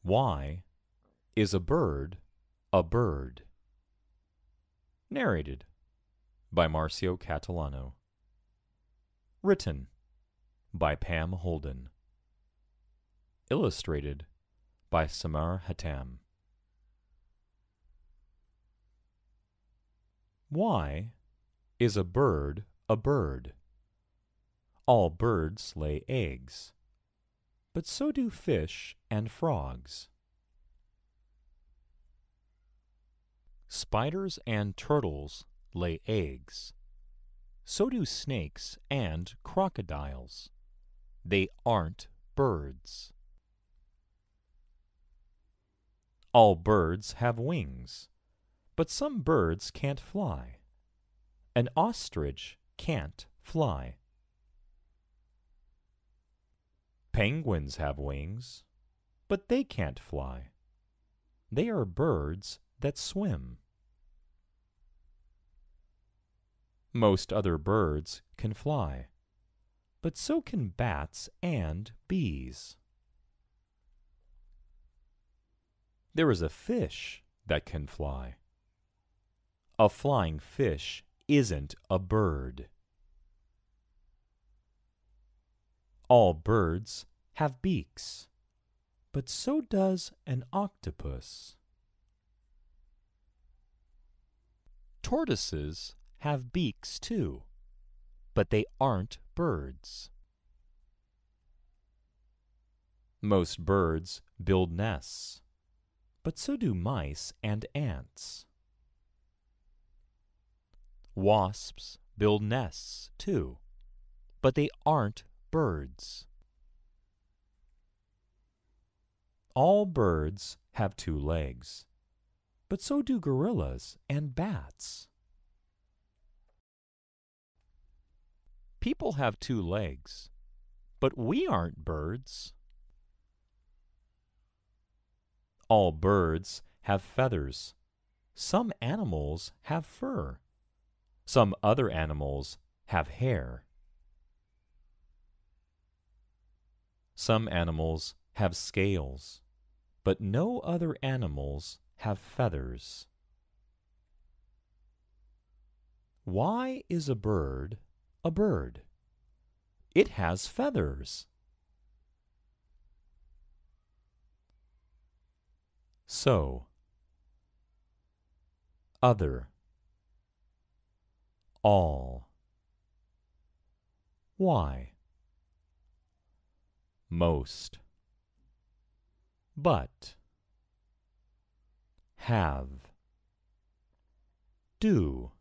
Why is a bird a bird? Narrated by Marcio Catalano. Written by Pam Holden. Illustrated by Samar Hatam. Why is a bird a bird? All birds lay eggs, but so do fish and frogs. Spiders and turtles lay eggs. So do snakes and crocodiles. They aren't birds. All birds have wings, but some birds can't fly. An ostrich can't fly. Penguins have wings, but they can't fly. They are birds that swim. Most other birds can fly, but so can bats and bees. There is a fish that can fly. A flying fish isn't a bird. All birds have beaks, but so does an octopus. Tortoises have beaks too, but they aren't birds. Most birds build nests, but so do mice and ants. Wasps build nests too, but they aren't birds. All birds have 2 legs, but so do gorillas and bats. People have 2 legs, but we aren't birds. All birds have feathers. Some animals have fur. Some other animals have hair. Some animals have scales, but no other animals have feathers. Why is a bird a bird? It has feathers. So, other, all. Why? Most, but, have, do,